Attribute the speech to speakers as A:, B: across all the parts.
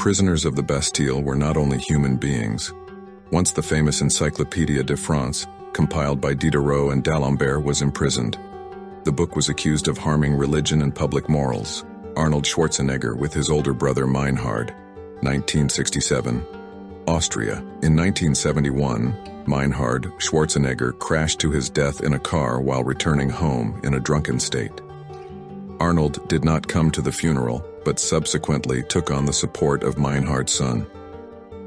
A: prisoners of the Bastille were not only human beings. Once the famous Encyclopédie de France, compiled by Diderot and d'Alembert, was imprisoned. The book was accused of harming religion and public morals. Arnold Schwarzenegger with his older brother Meinhard, 1967. Austria. In 1971, Meinhard Schwarzenegger crashed to his death in a car while returning home in a drunken state. Arnold did not come to the funeral, but subsequently took on the support of Meinhard's son.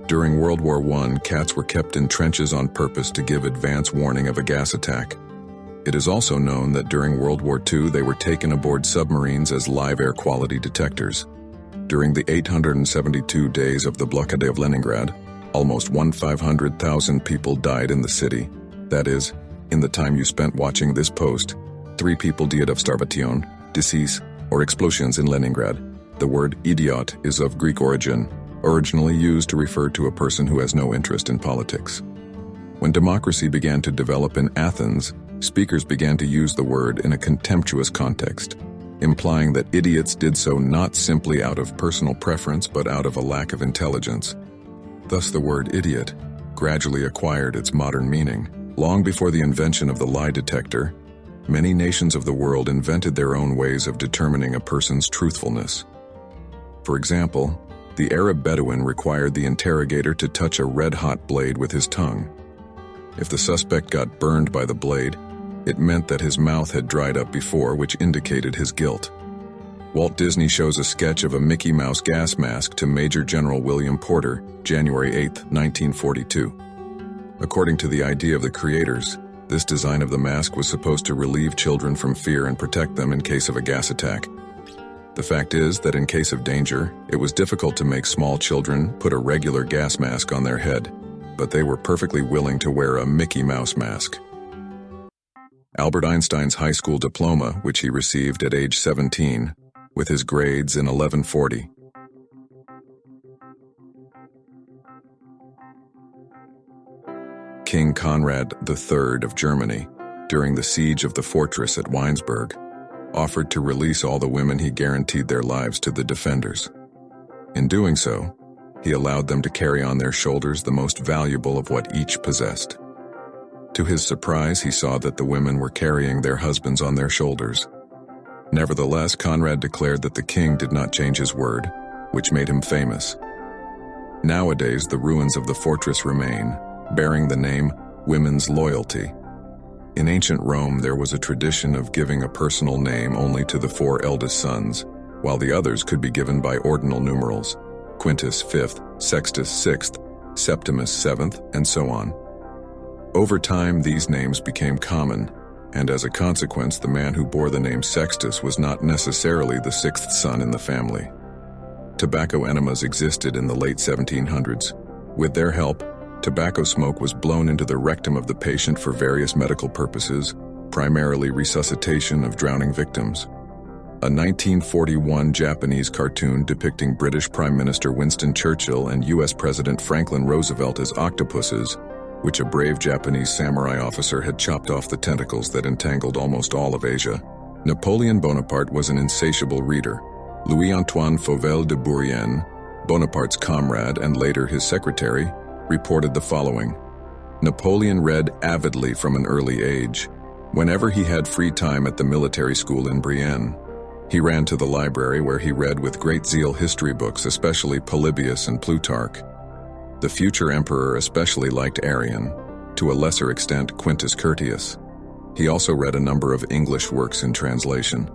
A: During World War I, cats were kept in trenches on purpose to give advance warning of a gas attack. It is also known that during World War II they were taken aboard submarines as live air quality detectors. During the 872 days of the blockade of Leningrad, almost 1,500,000 people died in the city. That is, in the time you spent watching this post, 3 people died of starvation, disease, or explosions in Leningrad. The word idiot is of Greek origin, originally used to refer to a person who has no interest in politics. When democracy began to develop in Athens, speakers began to use the word in a contemptuous context, implying that idiots did so not simply out of personal preference but out of a lack of intelligence. Thus the word idiot gradually acquired its modern meaning. Long before the invention of the lie detector, many nations of the world invented their own ways of determining a person's truthfulness. For example, the Arab Bedouin required the interrogator to touch a red-hot blade with his tongue. If the suspect got burned by the blade, it meant that his mouth had dried up before, which indicated his guilt. Walt Disney shows a sketch of a Mickey Mouse gas mask to Major General William Porter, January 8, 1942. According to the idea of the creators, this design of the mask was supposed to relieve children from fear and protect them in case of a gas attack. The fact is that in case of danger, it was difficult to make small children put a regular gas mask on their head, but they were perfectly willing to wear a Mickey Mouse mask. Albert Einstein's high school diploma, which he received at age 17, with his grades in 1140. King Conrad III of Germany, during the siege of the fortress at Weinsberg, offered to release all the women he guaranteed their lives to the defenders. In doing so, he allowed them to carry on their shoulders the most valuable of what each possessed. To his surprise, he saw that the women were carrying their husbands on their shoulders. Nevertheless, Conrad declared that the king did not change his word, which made him famous. Nowadays, the ruins of the fortress remain, bearing the name Women's Loyalty. In ancient Rome, there was a tradition of giving a personal name only to the 4 eldest sons, while the others could be given by ordinal numerals: Quintus 5th, Sextus 6th, Septimus 7th, and so on. Over time, these names became common, and as a consequence, the man who bore the name Sextus was not necessarily the 6th son in the family. Tobacco enemas existed in the late 1700s. With their help, tobacco smoke was blown into the rectum of the patient for various medical purposes, primarily resuscitation of drowning victims. A 1941 Japanese cartoon depicting British Prime Minister Winston Churchill and U.S. President Franklin Roosevelt as octopuses, which a brave Japanese samurai officer had chopped off the tentacles that entangled almost all of Asia. Napoleon Bonaparte was an insatiable reader. Louis-Antoine Fauvel de Bourrienne, Bonaparte's comrade and later his secretary, reported the following: Napoleon read avidly from an early age. Whenever he had free time at the military school in Brienne, he ran to the library where he read with great zeal history books, especially Polybius and Plutarch. The future emperor especially liked Arrian, to a lesser extent Quintus Curtius. He also read a number of English works in translation.